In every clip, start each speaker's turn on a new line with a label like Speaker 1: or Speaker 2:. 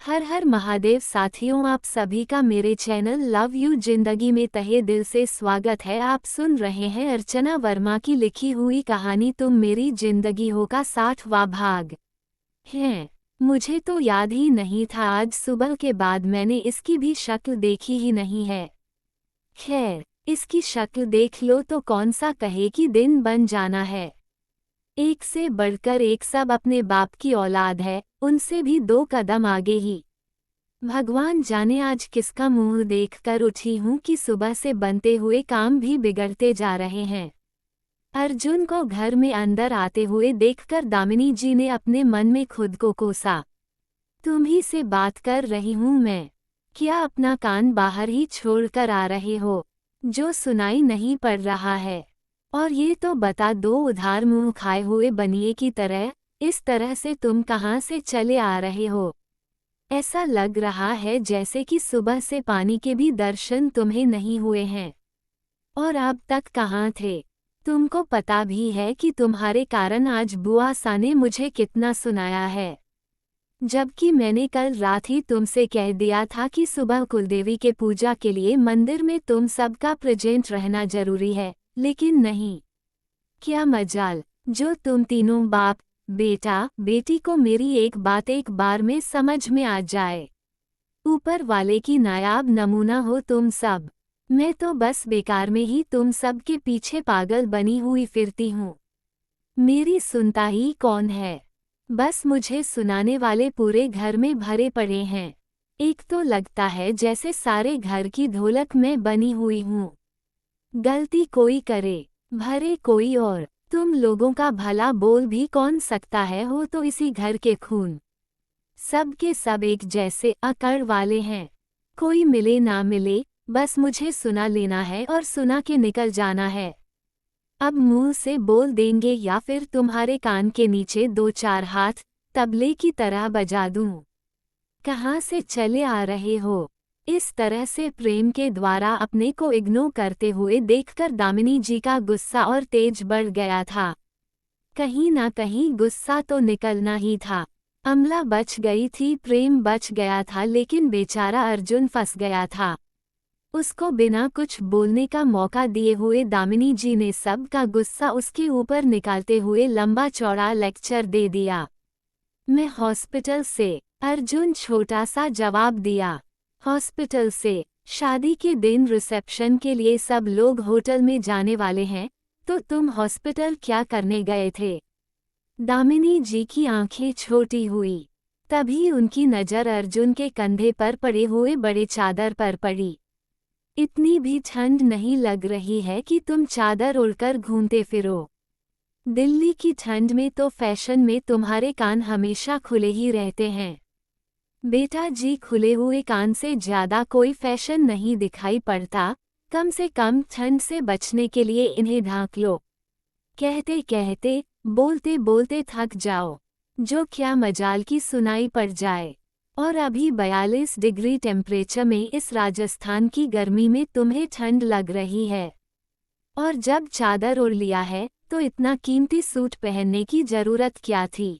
Speaker 1: हर हर महादेव साथियों, आप सभी का मेरे चैनल लव यू जिंदगी में तहे दिल से स्वागत है। आप सुन रहे हैं अर्चना वर्मा की लिखी हुई कहानी तुम मेरी जिंदगी हो का 60वां भाग है। मुझे तो याद ही नहीं था, आज सुबह के बाद मैंने इसकी भी शक्ल देखी ही नहीं है। खैर, इसकी शक्ल देख लो तो कौन सा कहे कि दिन बन जाना है। एक से बढ़कर एक सब अपने बाप की औलाद है, उनसे भी 2 कदम आगे ही। भगवान जाने आज किसका मुंह देखकर उठी हूं कि सुबह से बनते हुए काम भी बिगड़ते जा रहे हैं। अर्जुन को घर में अंदर आते हुए देखकर दामिनी जी ने अपने मन में खुद को कोसा। तुम ही से बात कर रही हूं मैं, क्या अपना कान बाहर ही छोड़कर आ रहे हो जो सुनाई नहीं पड़ रहा है? और ये तो बता दो, उधार मुंह खाए हुए बनिए की तरह इस तरह से तुम कहाँ से चले आ रहे हो? ऐसा लग रहा है जैसे कि सुबह से पानी के भी दर्शन तुम्हें नहीं हुए हैं। और अब तक कहाँ थे? तुमको पता भी है कि तुम्हारे कारण आज बुआ सा ने मुझे कितना सुनाया है, जबकि मैंने कल रात ही तुमसे कह दिया था कि सुबह कुलदेवी के पूजा के लिए मंदिर में तुम सबका प्रेजेंट रहना जरूरी है। लेकिन नहीं, क्या मजाल जो तुम तीनों बाप बेटा बेटी को मेरी एक बात एक बार में समझ में आ जाए। ऊपर वाले की नायाब नमूना हो तुम सब। मैं तो बस बेकार में ही तुम सब के पीछे पागल बनी हुई फिरती हूँ। मेरी सुनता ही कौन है? बस मुझे सुनाने वाले पूरे घर में भरे पड़े हैं। एक तो लगता है जैसे सारे घर की ढोलक मैं बनी हुई हूँ। गलती कोई करे, भरे कोई और। तुम लोगों का भला बोल भी कौन सकता है, हो तो इसी घर के खून। सब के सब एक जैसे अकड़ वाले हैं। कोई मिले ना मिले, बस मुझे सुना लेना है और सुना के निकल जाना है। अब मुंह से बोल देंगे या फिर तुम्हारे कान के नीचे 2-4 हाथ तबले की तरह बजा दूं। कहाँ से चले आ रहे हो? इस तरह से प्रेम के द्वारा अपने को इग्नोर करते हुए देखकर दामिनी जी का गुस्सा और तेज बढ़ गया था। कहीं ना कहीं गुस्सा तो निकलना ही था। अमला बच गई थी, प्रेम बच गया था, लेकिन बेचारा अर्जुन फंस गया था। उसको बिना कुछ बोलने का मौका दिए हुए दामिनी जी ने सब का गुस्सा उसके ऊपर निकालते हुए लंबा चौड़ा लेक्चर दे दिया। मैं हॉस्पिटल से, अर्जुन छोटा सा जवाब दिया। हॉस्पिटल से? शादी के दिन रिसेप्शन के लिए सब लोग होटल में जाने वाले हैं, तो तुम हॉस्पिटल क्या करने गए थे? दामिनी जी की आंखें छोटी हुई। तभी उनकी नज़र अर्जुन के कंधे पर पड़े हुए बड़े चादर पर पड़ी। इतनी भी ठंड नहीं लग रही है कि तुम चादर ओढ़कर घूमते फिरो? दिल्ली की ठंड में तो फैशन में तुम्हारे कान हमेशा खुले ही रहते हैं। बेटा जी, खुले हुए कान से ज्यादा कोई फैशन नहीं दिखाई पड़ता। कम से कम ठंड से बचने के लिए इन्हें ढांक लो। कहते कहते बोलते बोलते थक जाओ, जो क्या मजाल की सुनाई पड़ जाए। और अभी 42 डिग्री टेम्परेचर में इस राजस्थान की गर्मी में तुम्हें ठंड लग रही है। और जब चादर ओढ़ लिया है तो इतना कीमती सूट पहनने की जरूरत क्या थी?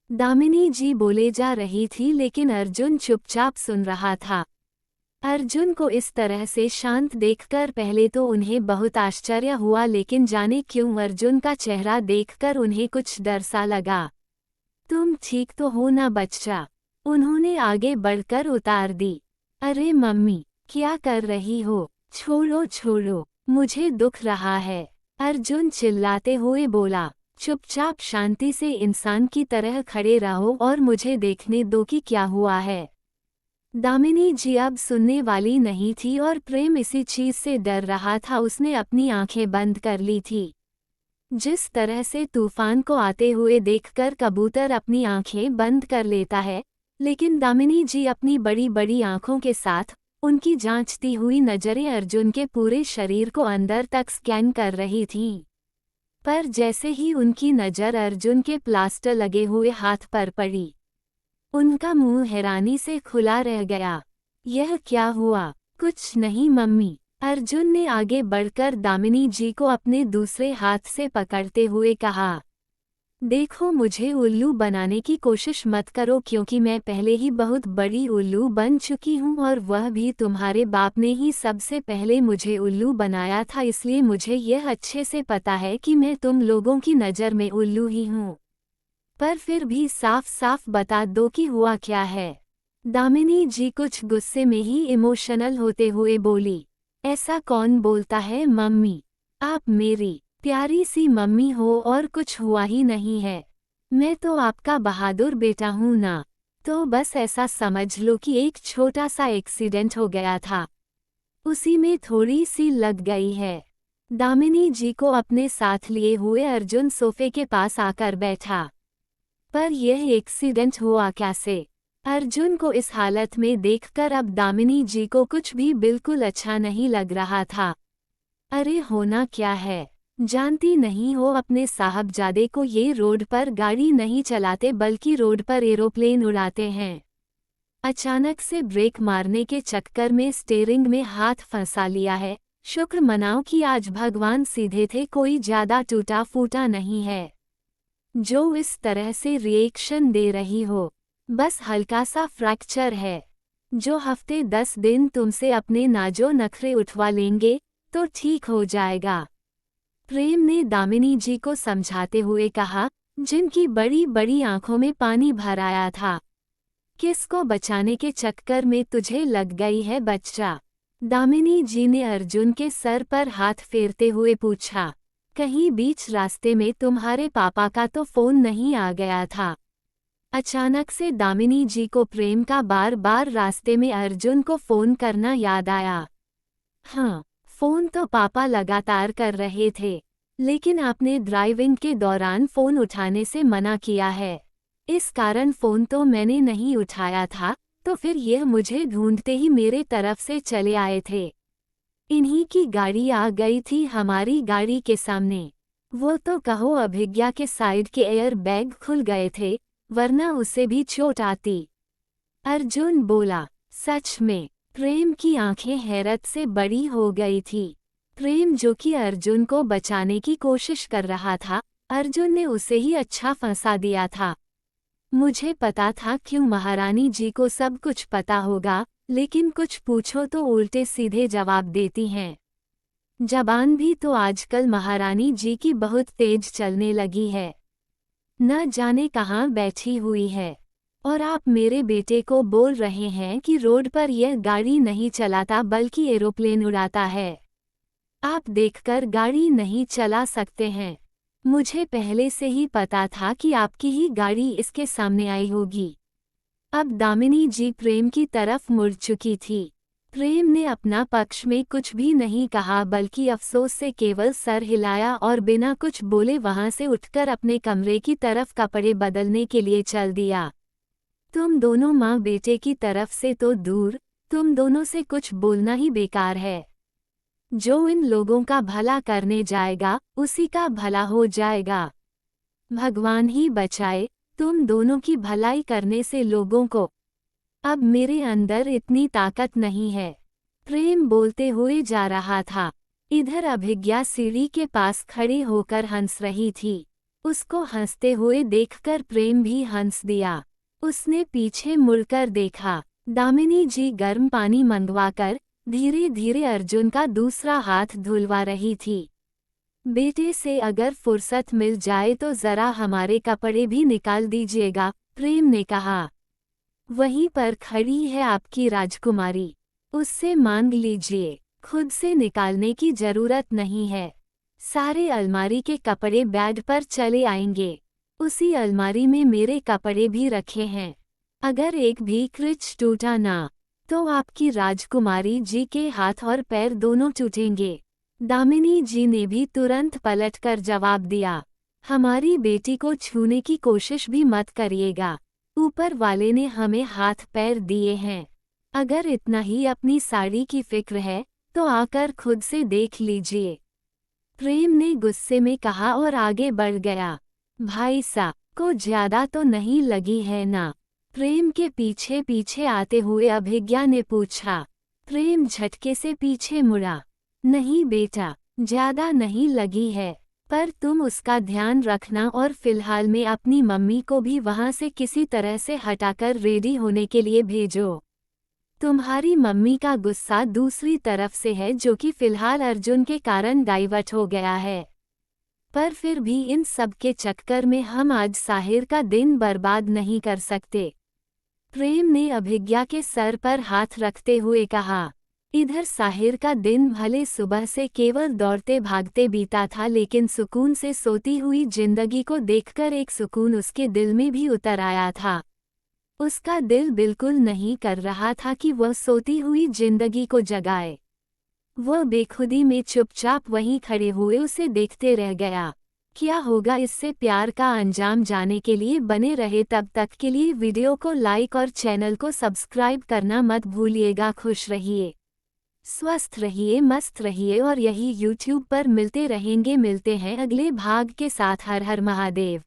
Speaker 1: दामिनी जी बोले जा रही थी, लेकिन अर्जुन चुपचाप सुन रहा था। अर्जुन को इस तरह से शांत देखकर पहले तो उन्हें बहुत आश्चर्य हुआ, लेकिन जाने क्यों अर्जुन का चेहरा देखकर उन्हें कुछ डर सा लगा। तुम ठीक तो हो ना बच्चा? उन्होंने आगे बढ़कर उतार दी। अरे मम्मी, क्या कर रही हो? छोड़ो छोड़ो, मुझे दुख रहा है, अर्जुन चिल्लाते हुए बोला। चुपचाप शांति से इंसान की तरह खड़े रहो और मुझे देखने दो कि क्या हुआ है। दामिनी जी अब सुनने वाली नहीं थी और प्रेम इसी चीज से डर रहा था। उसने अपनी आंखें बंद कर ली थी। जिस तरह से तूफान को आते हुए देखकर कबूतर अपनी आंखें बंद कर लेता है, लेकिन दामिनी जी अपनी बड़ी बड़ी आंखों के साथ उनकी जांचती हुई नजरें अर्जुन के पूरे शरीर को अंदर तक स्कैन कर रही थीं। पर जैसे ही उनकी नज़र अर्जुन के प्लास्टर लगे हुए हाथ पर पड़ी, उनका मुंह हैरानी से खुला रह गया। यह क्या हुआ? कुछ नहीं मम्मी, अर्जुन ने आगे बढ़कर दामिनी जी को अपने दूसरे हाथ से पकड़ते हुए कहा। देखो, मुझे उल्लू बनाने की कोशिश मत करो क्योंकि मैं पहले ही बहुत बड़ी उल्लू बन चुकी हूँ और वह भी तुम्हारे बाप ने ही सबसे पहले मुझे उल्लू बनाया था, इसलिए मुझे यह अच्छे से पता है कि मैं तुम लोगों की नज़र में उल्लू ही हूँ। पर फिर भी साफ साफ बता दो कि हुआ क्या है। दामिनी जी कुछ गुस्से में ही इमोशनल होते हुए बोली। ऐसा कौन बोलता है मम्मी? आप मेरी प्यारी सी मम्मी हो और कुछ हुआ ही नहीं है। मैं तो आपका बहादुर बेटा हूँ ना। तो बस ऐसा समझ लो कि एक छोटा सा एक्सीडेंट हो गया था, उसी में थोड़ी सी लग गई है। दामिनी जी को अपने साथ लिए हुए अर्जुन सोफे के पास आकर बैठा। पर यह एक्सीडेंट हुआ कैसे? अर्जुन को इस हालत में देखकर अब दामिनी जी को कुछ भी बिल्कुल अच्छा नहीं लग रहा था। अरे होना क्या है? जानती नहीं हो अपने साहबजादे को, ये रोड पर गाड़ी नहीं चलाते बल्कि रोड पर एरोप्लेन उड़ाते हैं। अचानक से ब्रेक मारने के चक्कर में स्टीयरिंग में हाथ फंसा लिया है। शुक्र मनाओ कि आज भगवान सीधे थे, कोई ज्यादा टूटा फूटा नहीं है जो इस तरह से रिएक्शन दे रही हो। बस हल्का सा फ्रैक्चर है जो हफ्ते 10 दिन तुमसे अपने नाजो नखरे उठवा लेंगे तो ठीक हो जाएगा। प्रेम ने दामिनी जी को समझाते हुए कहा, जिनकी बड़ी बड़ी आंखों में पानी भर आया था। किसको बचाने के चक्कर में तुझे लग गई है बच्चा? दामिनी जी ने अर्जुन के सर पर हाथ फेरते हुए पूछा। कहीं बीच रास्ते में तुम्हारे पापा का तो फोन नहीं आ गया था? अचानक से दामिनी जी को प्रेम का बार बार रास्ते में अर्जुन को फोन करना याद आया। हाँ, फोन तो पापा लगातार कर रहे थे, लेकिन आपने ड्राइविंग के दौरान फोन उठाने से मना किया है। इस कारण फोन तो मैंने नहीं उठाया था, तो फिर यह मुझे ढूंढते ही मेरे तरफ से चले आए थे। इन्हीं की गाड़ी आ गई थी हमारी गाड़ी के सामने। वो तो कहो अभिज्ञा के साइड के एयर बैग खुल गए थे, वरना उसे भी चोट आती। अर्जुन बोला। सच में? प्रेम की आंखें हैरत से बड़ी हो गई थी। प्रेम जो कि अर्जुन को बचाने की कोशिश कर रहा था, अर्जुन ने उसे ही अच्छा फंसा दिया था। मुझे पता था क्यों महारानी जी को सब कुछ पता होगा, लेकिन कुछ पूछो तो उल्टे सीधे जवाब देती हैं। जबान भी तो आजकल महारानी जी की बहुत तेज चलने लगी है। न जाने कहाँ बैठी हुई है। और आप मेरे बेटे को बोल रहे हैं कि रोड पर यह गाड़ी नहीं चलाता बल्कि एरोप्लेन उड़ाता है। आप देखकर गाड़ी नहीं चला सकते हैं। मुझे पहले से ही पता था कि आपकी ही गाड़ी इसके सामने आई होगी। अब दामिनी जी प्रेम की तरफ मुड़ चुकी थी। प्रेम ने अपना पक्ष में कुछ भी नहीं कहा बल्कि अफसोस से केवल सर हिलाया और बिना कुछ बोले वहां से उठकर अपने कमरे की तरफ कपड़े बदलने के लिए चल दिया। तुम दोनों माँ बेटे की तरफ से तो दूर, तुम दोनों से कुछ बोलना ही बेकार है। जो इन लोगों का भला करने जाएगा उसी का भला हो जाएगा। भगवान ही बचाए तुम दोनों की भलाई करने से लोगों को। अब मेरे अंदर इतनी ताकत नहीं है। प्रेम बोलते हुए जा रहा था। इधर अभिज्ञा सीढ़ी के पास खड़ी होकर हंस रही थी। उसको हंसते हुए देखकर प्रेम भी हंस दिया। उसने पीछे मुड़कर देखा। दामिनी जी गर्म पानी मंगवाकर धीरे धीरे अर्जुन का दूसरा हाथ धुलवा रही थी। बेटे से अगर फुर्सत मिल जाए तो जरा हमारे कपड़े भी निकाल दीजिएगा, प्रेम ने कहा। वहीं पर खड़ी है आपकी राजकुमारी, उससे मांग लीजिए, खुद से निकालने की जरूरत नहीं है। सारे अलमारी के कपड़े बेड पर चले आएंगे। उसी अलमारी में मेरे कपड़े भी रखे हैं। अगर एक भी क्रिच टूटा ना तो आपकी राजकुमारी जी के हाथ और पैर दोनों टूटेंगे। दामिनी जी ने भी तुरंत पलटकर जवाब दिया। हमारी बेटी को छूने की कोशिश भी मत करिएगा। ऊपर वाले ने हमें हाथ पैर दिए हैं। अगर इतना ही अपनी साड़ी की फिक्र है तो आकर खुद से देख लीजिए, प्रेम ने गुस्से में कहा और आगे बढ़ गया। भाई सा को ज्यादा तो नहीं लगी है ना? प्रेम के पीछे पीछे आते हुए अभिज्ञा ने पूछा। प्रेम झटके से पीछे मुड़ा। नहीं बेटा, ज्यादा नहीं लगी है। पर तुम उसका ध्यान रखना और फिलहाल में अपनी मम्मी को भी वहाँ से किसी तरह से हटाकर रेडी होने के लिए भेजो। तुम्हारी मम्मी का गुस्सा दूसरी तरफ से है जो कि फिलहाल अर्जुन के कारण डाइवर्ट हो गया है। पर फिर भी इन सब के चक्कर में हम आज साहिर का दिन बर्बाद नहीं कर सकते। प्रेम ने अभिज्ञा के सर पर हाथ रखते हुए कहा। इधर साहिर का दिन भले सुबह से केवल दौड़ते भागते बीता था, लेकिन सुकून से सोती हुई जिंदगी को देखकर एक सुकून उसके दिल में भी उतर आया था। उसका दिल बिल्कुल नहीं कर रहा था कि वह सोती हुई जिंदगी को जगाए। वह बेखुदी में चुपचाप वहीं खड़े हुए उसे देखते रह गया। क्या होगा इससे प्यार का अंजाम जानने के लिए बने रहे। तब तक के लिए वीडियो को लाइक और चैनल को सब्सक्राइब करना मत भूलिएगा। खुश रहिए, स्वस्थ रहिए, मस्त रहिए और यही YouTube पर मिलते रहेंगे। मिलते हैं अगले भाग के साथ। हर हर महादेव।